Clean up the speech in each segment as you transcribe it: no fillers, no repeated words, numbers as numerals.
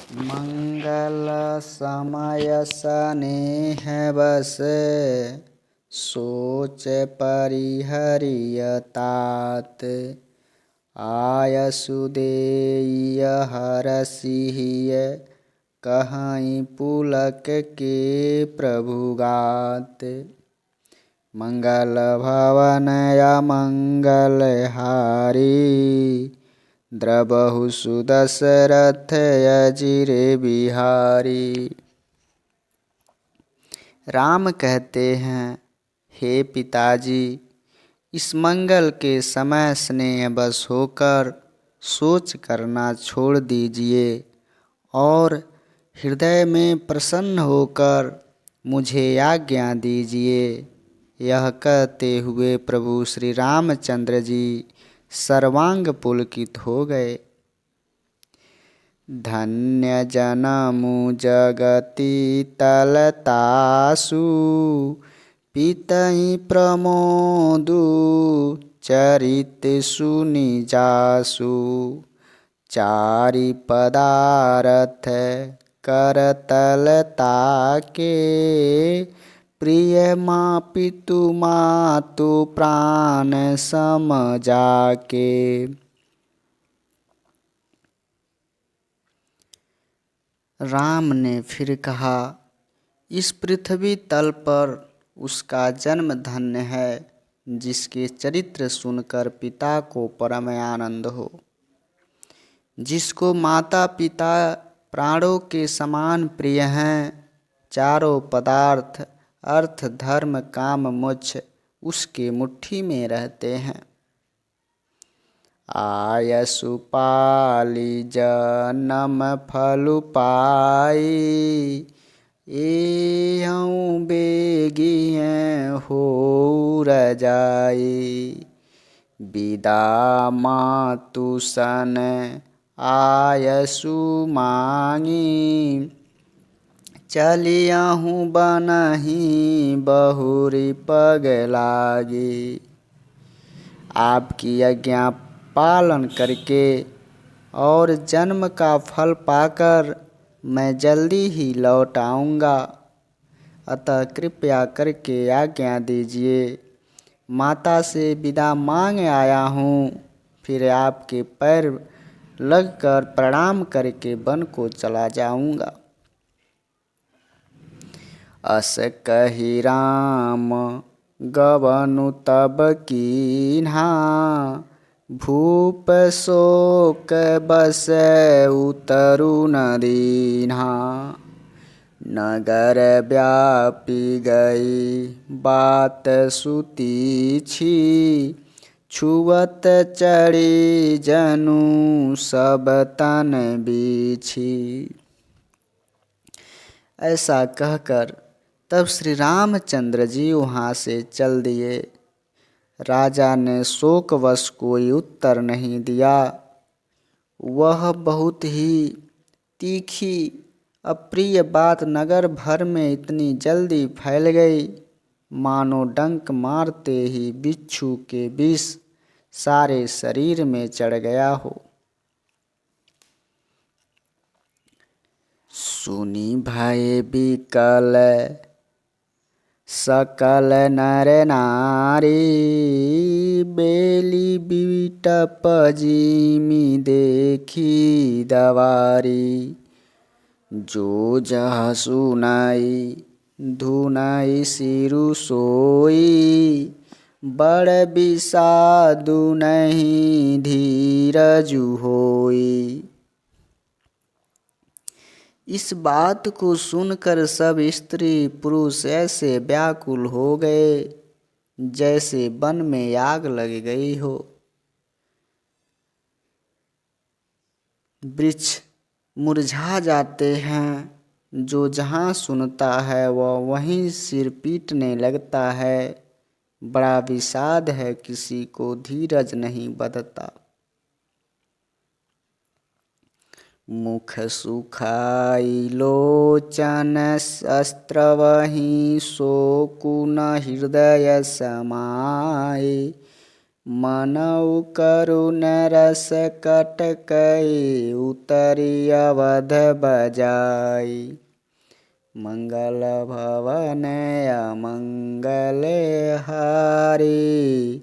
मंगल समय स्नेह बस सोच परिहरिय तात। आयसु देय हरसिय कहीं पुलक के प्रभु गात। मंगल भवन अमंगल हारी द्रबहु सुदशरथ अजिरे बिहारी। राम कहते हैं, हे पिताजी, इस मंगल के समय स्नेह बस होकर सोच करना छोड़ दीजिए और हृदय में प्रसन्न होकर मुझे आज्ञा दीजिए। यह कहते हुए प्रभु श्री रामचंद्र जी सर्वांग पुलकित हो गए। धन्य जनमु जगति तलतासु पीतहि प्रमोदु चरित सुनि जासु। चारि पदारथ करतलता के प्रिय पितु मातु प्राण सम जाके। राम ने फिर कहा, इस पृथ्वी तल पर उसका जन्म धन्य है जिसके चरित्र सुनकर पिता को परम आनंद हो, जिसको माता पिता प्राणों के समान प्रिय हैं। चारों पदार्थ अर्थ धर्म काम मोक्ष उसके मुट्ठी में रहते हैं। आयसु पाली जनम फलु पाई एहूँ बेगियँ हो रजाई। विदा मातु सन आयसु मांगी चलियाहूँ बनहि बहुरी पग लागी। आपकी आज्ञा पालन करके और जन्म का फल पाकर मैं जल्दी ही लौट आऊँगा, अतः कृपया करके आज्ञा दीजिए। माता से विदा मांग आया हूँ, फिर आपके पैर लगकर प्रणाम करके वन को चला जाऊँगा। अस कहि राम गवनु तब कीन्हा भूप शोक बस उतरु न दीन्हा। नगर व्यापी गई बात सुतीछी छुअत चढ़ी जनु सब तन बीछी। ऐसा कहकर तब श्री रामचंद्र जी वहाँ से चल दिए। राजा ने शोकवश कोई उत्तर नहीं दिया। वह बहुत ही तीखी अप्रिय बात नगर भर में इतनी जल्दी फैल गई, मानो डंक मारते ही बिच्छू के विष सारे शरीर में चढ़ गया हो। सुनी भय विकल सकल नर नारी बेली बिटप जिमि देखी दवारी। जो जह सुनाई धुनाई सिरु सोई बड़ बिसादु नहीं धीरजु होई। इस बात को सुनकर सब स्त्री पुरुष ऐसे व्याकुल हो गए जैसे वन में आग लग गई हो। वृक्ष मुरझा जाते हैं, जो जहाँ सुनता है वह वहीं सिर पीटने लगता है। बड़ा विषाद है, किसी को धीरज नहीं बधता। मुख सुखाई लोचन अस्त्र वहीं शोकुन हृदय समाये। मनऊ करुण रस कटकई उतरी अवध बजाई। मंगल भवन अमंगल हारी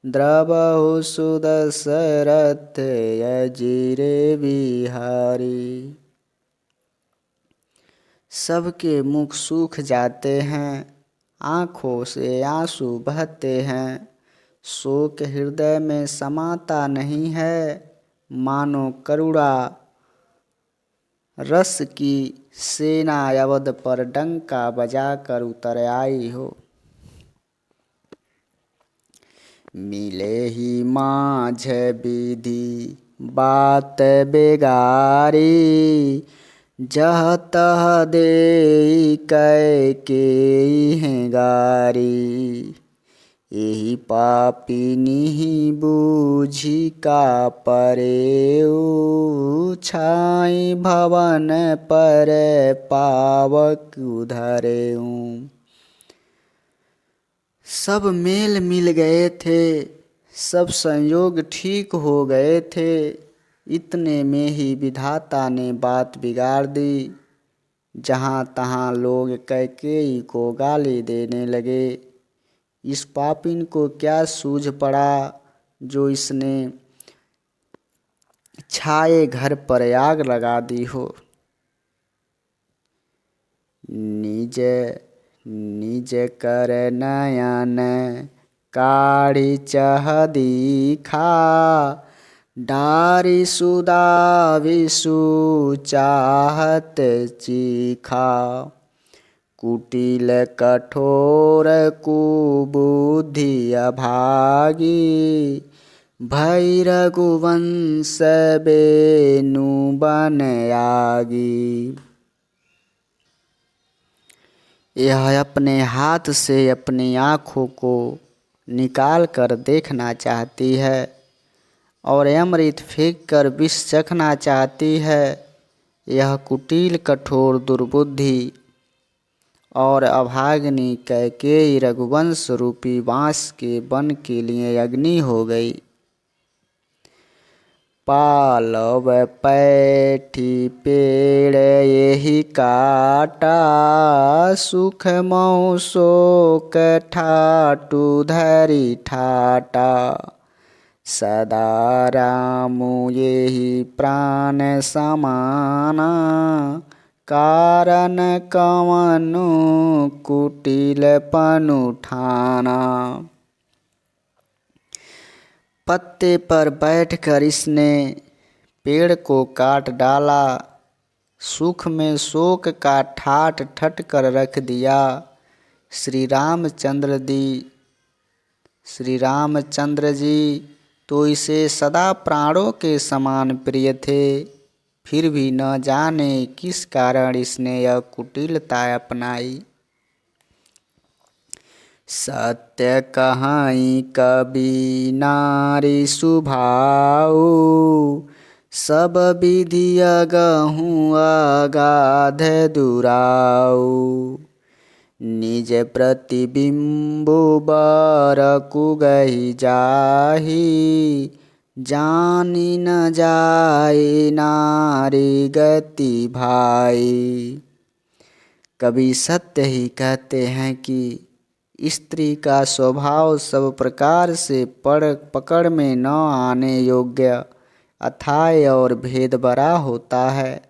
द्रवहु सुदशरथ अजिरे बिहारी। सबके मुख सूख जाते हैं, आँखों से आंसू बहते हैं। शोक हृदय में समाता नहीं है, मानो करुणा रस की सेना अवध पर डंका बजाकर उतर आई हो। मिले ही माझ विधि बात बेगारी जह तह दे कैकेयी गारी। एहि पापिनी बूझी का परेऊ छाई भवन पर पावक उधरेऊ। सब मेल मिल गए थे, सब संयोग ठीक हो गए थे। इतने में ही विधाता ने बात बिगाड़ दी। जहाँ तहाँ लोग कैकेयी को गाली देने लगे। इस पापिन को क्या सूझ पड़ा जो इसने छाए घर पर आग लगा दी हो। निज निज कर नयन काढ़ी चह दीखा डारी सुदा विषु चाहत चीखा। कुटिल कठोर कुबुद्धि अभागी भई रघुवंश बेनु बन आगी। यह अपने हाथ से अपनी आँखों को निकाल कर देखना चाहती है और अमृत फेंक कर विष चखना चाहती है। यह कुटिल कठोर दुर्बुद्धि और अभाग्नि कैकेयी रघुवंश रूपी बांस के वन के लिए अग्नि हो गई। पालव पैठी पेड़ यही काटा सुख मऊ शोक ठाटू धरी ठाटा। सदा रामु यही प्राण समाना कारण कवनु कुटिल पनु ठाना। पत्ते पर बैठकर इसने पेड़ को काट डाला, सुख में शोक का ठाट ठट कर रख दिया। श्री रामचंद्र जी तो इसे सदा प्राणों के समान प्रिय थे, फिर भी न जाने किस कारण इसने यह कुटिलता अपनाई। सत्य कहाई कवि नारी सुभाऊ सब विधि अगहूँ अगाध दुराऊ। निज प्रतिबिंबु बर कुगहि जाहि जानी न जाए नारी गति भाई। कवि सत्य ही कहते हैं कि स्त्री का स्वभाव सब प्रकार से पकड़ में न आने योग्य अथाय और भेद भरा होता है।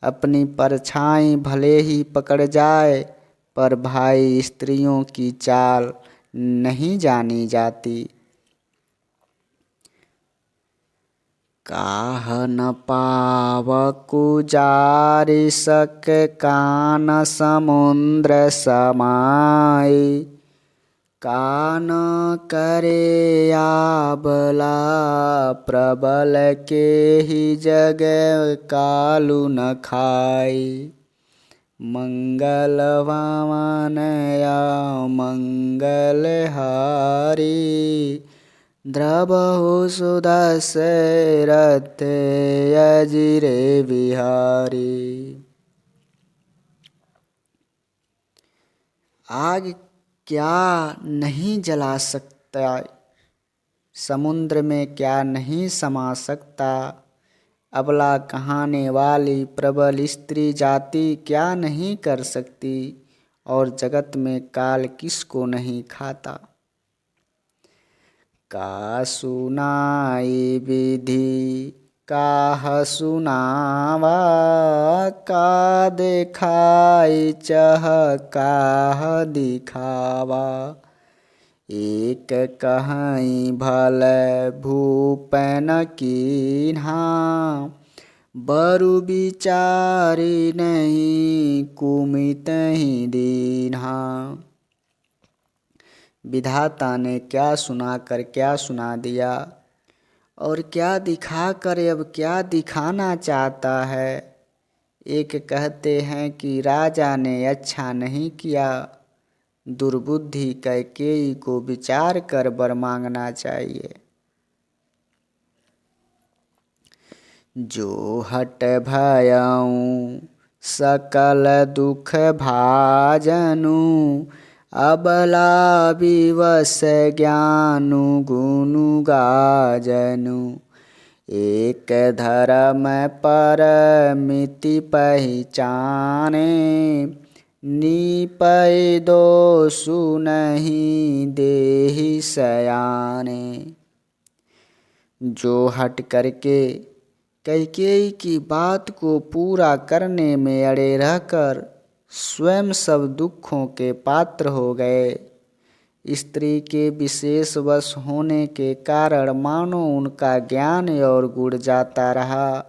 अपनी परछाई भले ही पकड़ जाए पर भाई स्त्रियों की चाल नहीं जानी जाती। काह न पावकु जारि सक कान समुद्र समाई। कान करे आबला प्रबल के ही जग कालु न खाई। मंगल भवन मंगल हारी द्रवहु सुदशरथ अजिरे बिहारी। आग क्या नहीं जला सकता समुद्र में क्या नहीं समा सकता। अबला कहाने वाली प्रबल स्त्री जाति क्या नहीं कर सकती। और जगत में काल किसको नहीं खाता। का सुनाई विधि काह सुनावा, का देखाई चह काह दिखावा। एक कहीं भल भूपन कीन्हा, बरु विचारी नहीं कुमित ही दीन्हा। विधाता ने क्या सुनाकर क्या सुना दिया और क्या दिखाकर अब क्या दिखाना चाहता है। एक कहते हैं कि राजा ने अच्छा नहीं किया, दुर्बुद्धि कैकेयी को विचार कर वर मांगना चाहिए। जो हट भयऊ सकल दुख भाजनु, अबला विवश ज्ञानु गुनु गाजनु। एक धर्म परमिति पहचाने, नीपय दोषु नहीं देहि सयाने। जो हट करके कैकेयी की बात को पूरा करने में अड़े रहकर स्वयं सब दुखों के पात्र हो गए। स्त्री के विशेष वश होने के कारण मानो उनका ज्ञान और गुण जाता रहा।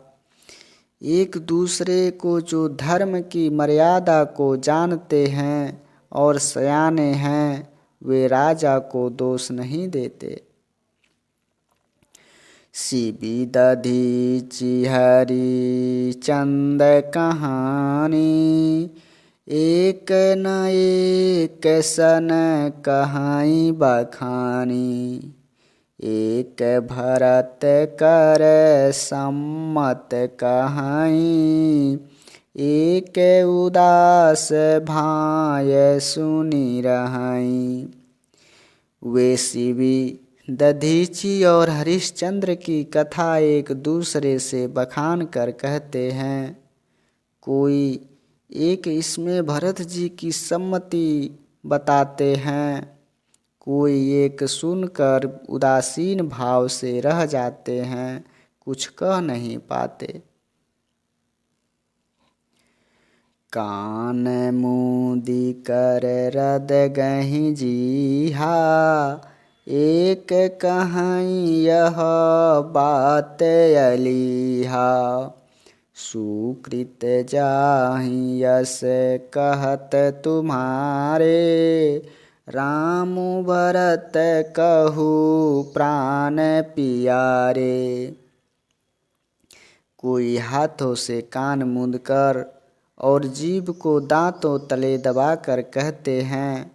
एक दूसरे को जो धर्म की मर्यादा को जानते हैं और सयाने हैं, वे राजा को दोष नहीं देते। शिबी दधीचि हरि चंद कहानी, एक न एक सन कहाई बखानी। एक भरत कर सम्मत कहाई, एक उदास भाय सुनि रहाई। वे शिबी दधीचि और हरिश्चंद्र की कथा एक दूसरे से बखान कर कहते हैं। कोई एक इसमें भरत जी की सम्मति बताते हैं, कोई एक सुनकर उदासीन भाव से रह जाते हैं, कुछ कह नहीं पाते। कान मूदी कर रद गहि जीहा, एक कहीं यह बात अलीहा। सुकृत जाहि यस कहत तुम्हारे, राम भरत कहु प्राण पियारे। कोई हाथों से कान मूंद कर और जीभ को दांतों तले दबाकर कहते हैं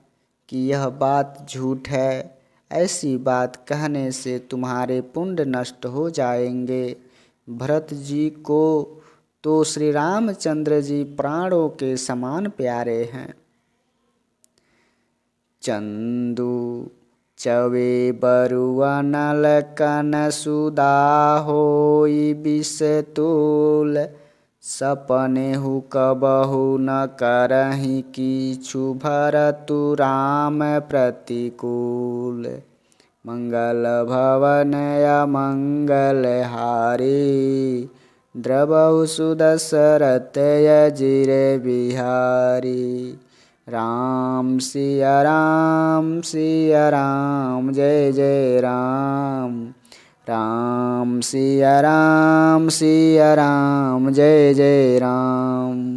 कि यह बात झूठ है, ऐसी बात कहने से तुम्हारे पुण्य नष्ट हो जाएंगे। भरत जी को तो श्री रामचंद्र जी प्राणों के समान प्यारे हैं। चंदू चवे बरुआ नल कन सुदा होई विष तूल, सपने हु कबहु न करहि किछु भरतु राम प्रतिकूल। मंगल भवन अमंगल हारी, द्रवहु सुदशरथ अजिर बिहारी। राम सिया राम सिया राम जय जय राम। राम सिया राम जय जय राम।